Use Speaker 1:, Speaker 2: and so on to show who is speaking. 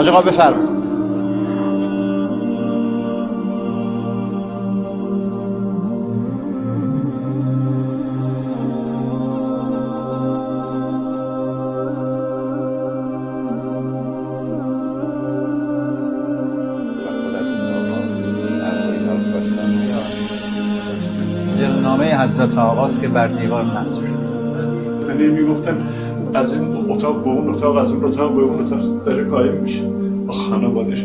Speaker 1: حاج آقا بفرمایید. نامه حضرت آقاست که بر دیوار نصب شد.
Speaker 2: میگفتن از این اتاق به اون اتاق، از اون اتاق به اون اتاق داره قایم میشه با خانواده‌اش.